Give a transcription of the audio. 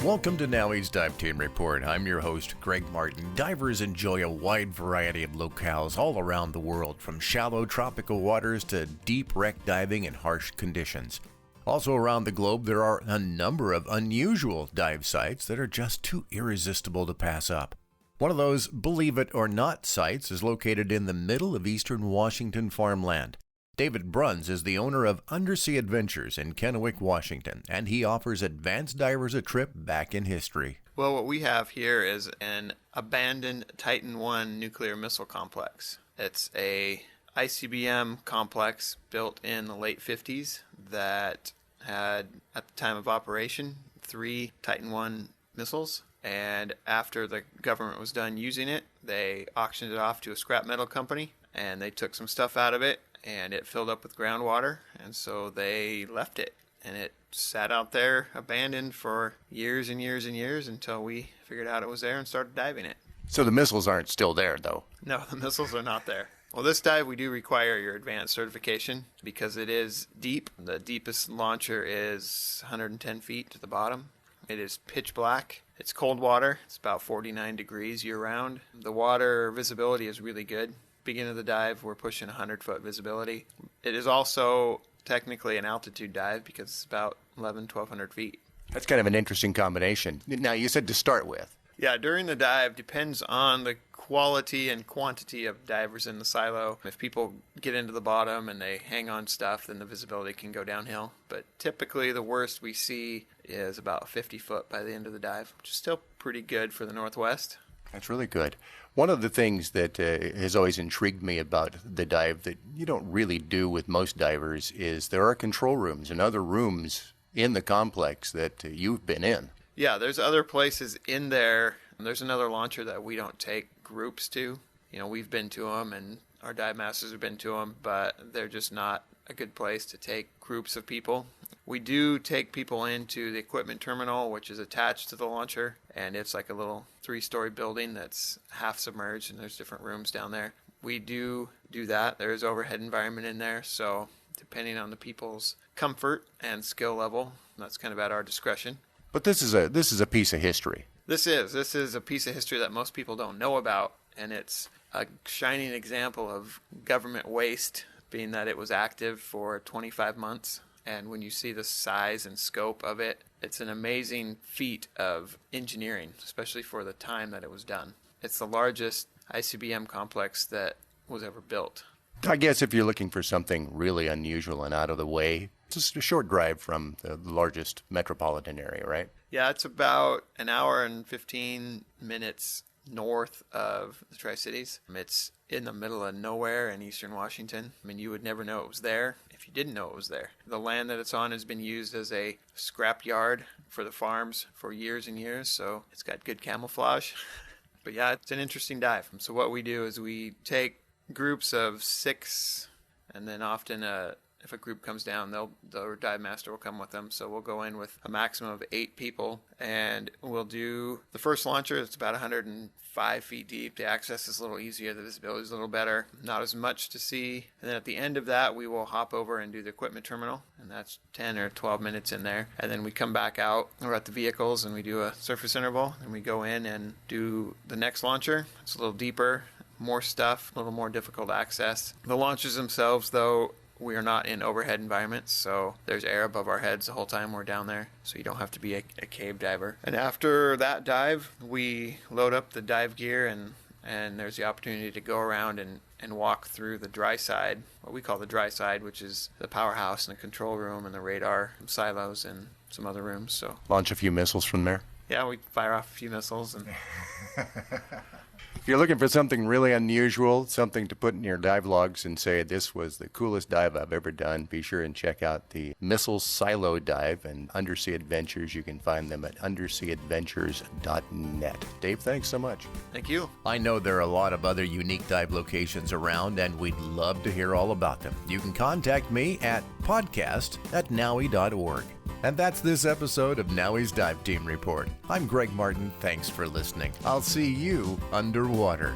Welcome to NAUI's Dive Team Report. I'm your host, Greg Martin. Divers enjoy a wide variety of locales all around the world, from shallow tropical waters to deep wreck diving in harsh conditions. Also around the globe, there are a number of unusual dive sites that are just too irresistible to pass up. One of those believe it or not sites is located in the middle of eastern Washington farmland. David Bruns is the owner of UnderSea Adventures in Kennewick, Washington, and he offers advanced divers a trip back in history. Well, what we have here is an abandoned Titan I nuclear missile complex. It's a ICBM complex built in the late 50s that had, at the time of operation, 3 Titan I missiles. And after the government was done using it, they auctioned it off to a scrap metal company, and they took some stuff out of it, and it filled up with groundwater, and so they left it. And it sat out there abandoned for years and years and years until we figured out it was there and started diving it. So the missiles aren't still there, though? No, the missiles are not there. Well, this dive, we do require your advanced certification because it is deep. The deepest launcher is 110 feet to the bottom. It is pitch black. It's cold water. It's about 49 degrees year-round. The water visibility is really good. Beginning of the dive, we're pushing 100-foot visibility. It is also technically an altitude dive because it's about 1,200 feet. That's kind of an interesting combination. Now, you said to start with. Yeah, during the dive, depends on the quality and quantity of divers in the silo. If people get into the bottom and they hang on stuff, then the visibility can go downhill. But typically, the worst we see is about 50 foot by the end of the dive, which is still pretty good for the Northwest. That's really good. One of the things that has always intrigued me about the dive that you don't really do with most divers is there are control rooms and other rooms in the complex that you've been in. Yeah, there's other places in there. There's another launcher that we don't take groups to. You know, we've been to them and our dive masters have been to them, but they're just not a good place to take groups of people. We do take people into the equipment terminal, which is attached to the launcher, and it's like a little 3-story building that's half submerged, and there's different rooms down there. We do that. There is overhead environment in there, so depending on the people's comfort and skill level, that's kind of at our discretion. But this is a piece of history. This is a piece of history that most people don't know about, and it's a shining example of government waste, being that it was active for 25 months. And when you see the size and scope of it, it's an amazing feat of engineering, especially for the time that it was done. It's the largest ICBM complex that was ever built. I guess if you're looking for something really unusual and out of the way, it's just a short drive from the largest metropolitan area, right? Yeah, it's about an hour and 15 minutes north of the Tri-Cities. It's in the middle of nowhere in eastern Washington. I mean, you would never know it was there if you didn't know it was there. The land that it's on has been used as a scrap yard for the farms for years and years, so it's got good camouflage. But yeah, it's an interesting dive. So what we do is we take groups of 6, and then often if a group comes down, the dive master will come with them. So we'll go in with a maximum of 8 people, and we'll do the first launcher. It's about 105 feet deep. The access is a little easier. The visibility is a little better. Not as much to see. And then at the end of that, we will hop over and do the equipment terminal, and that's 10 or 12 minutes in there. And then we come back out. We're at the vehicles, and we do a surface interval, and we go in and do the next launcher. It's a little deeper, more stuff, a little more difficult access. The launchers themselves, though, we are not in overhead environments, so there's air above our heads the whole time we're down there, so you don't have to be a cave diver. And after that dive, we load up the dive gear, and there's the opportunity to go around and walk through the dry side, what we call the dry side, which is the powerhouse and the control room and the radar silos and some other rooms. So launch a few missiles from there? Yeah, we fire off a few missiles. And if you're looking for something really unusual, something to put in your dive logs and say, this was the coolest dive I've ever done, be sure and check out the Missile Silo Dive and UnderSea Adventures. You can find them at underseaadventures.net. Dave, thanks so much. Thank you. I know there are a lot of other unique dive locations around, and we'd love to hear all about them. You can contact me at podcast@naui.org. And that's this episode of NAUI's Dive Team Report. I'm Greg Martin. Thanks for listening. I'll see you underwater.